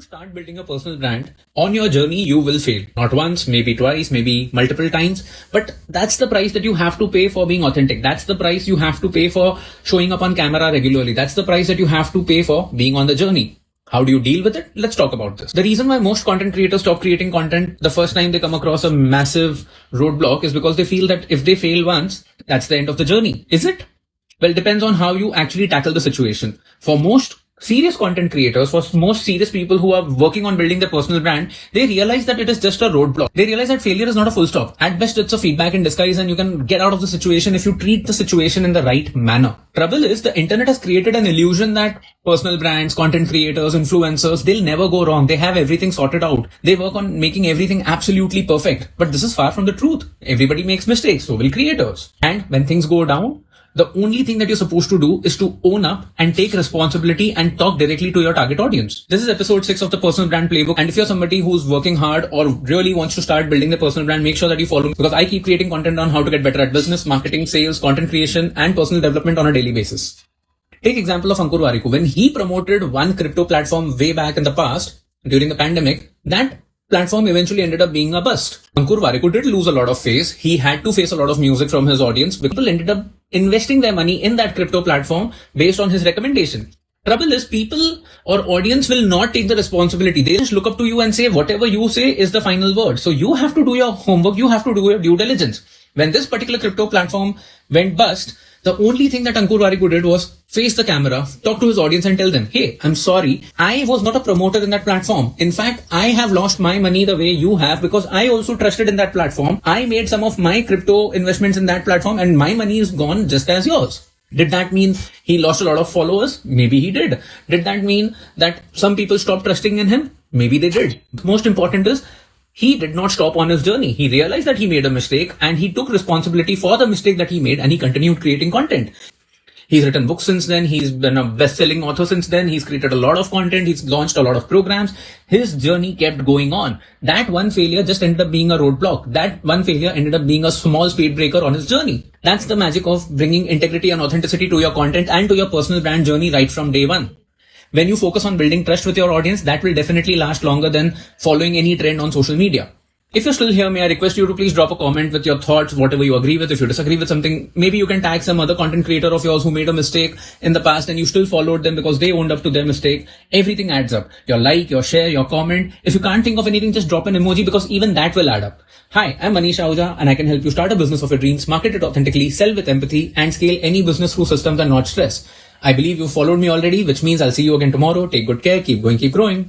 start building a personal brand, on your journey, you will fail. Not once, maybe twice, maybe multiple times. But that's the price that you have to pay for being authentic. That's the price you have to pay for showing up on camera regularly. That's the price that you have to pay for being on the journey. How do you deal with it? Let's talk about this. The reason why most content creators stop creating content the first time they come across a massive roadblock is because they feel that if they fail once, that's the end of the journey. Is it? Well, it depends on how you actually tackle the situation. For most serious content creators, for most serious people who are working on building their personal brand, they realize that it is just a roadblock. They realize that failure is not a full stop. At best, it's a feedback in disguise, and you can get out of the situation if you treat the situation in the right manner. Trouble is, the internet has created an illusion that personal brands, content creators, influencers, they'll never go wrong. They have everything sorted out. They work on making everything absolutely perfect. But this is far from the truth. Everybody makes mistakes, so will creators. And when things go down, the only thing that you're supposed to do is to own up and take responsibility and talk directly to your target audience. This is episode 6 of the Personal Brand Playbook. And if you're somebody who's working hard or really wants to start building the personal brand, make sure that you follow me, because I keep creating content on how to get better at business, marketing, sales, content creation, and personal development on a daily basis. Take example of Ankur Warikoo. When he promoted one crypto platform way back in the past during the pandemic, that platform eventually ended up being a bust. Ankur Warikoo did lose a lot of face. He had to face a lot of music from his audience. People ended up investing their money in that crypto platform based on his recommendation. Trouble is, people or audience will not take the responsibility. They just look up to you and say whatever you say is the final word. So you have to do your homework. You have to do your due diligence. When this particular crypto platform went bust, the only thing that Ankur Warikoo did was face the camera, talk to his audience and tell them, hey, I'm sorry. I was not a promoter in that platform. In fact, I have lost my money the way you have because I also trusted in that platform. I made some of my crypto investments in that platform and my money is gone just as yours. Did that mean he lost a lot of followers? Maybe he did. Did that mean that some people stopped trusting in him? Maybe they did. Most important is, he did not stop on his journey. He realized that he made a mistake and he took responsibility for the mistake that he made, and he continued creating content. He's written books since then. He's been a best-selling author since then. He's created a lot of content. He's launched a lot of programs. His journey kept going on. That one failure just ended up being a roadblock. That one failure ended up being a small speed breaker on his journey. That's the magic of bringing integrity and authenticity to your content and to your personal brand journey right from day one. When you focus on building trust with your audience, that will definitely last longer than following any trend on social media. If you're still here, may I request you to please drop a comment with your thoughts, whatever you agree with. If you disagree with something, maybe you can tag some other content creator of yours who made a mistake in the past and you still followed them because they owned up to their mistake. Everything adds up. Your like, your share, your comment. If you can't think of anything, just drop an emoji, because even that will add up. Hi, I'm Manish Ahuja and I can help you start a business of your dreams, market it authentically, sell with empathy, and scale any business through systems and not stress. I believe you followed me already, which means I'll see you again tomorrow. Take good care, keep going, keep growing.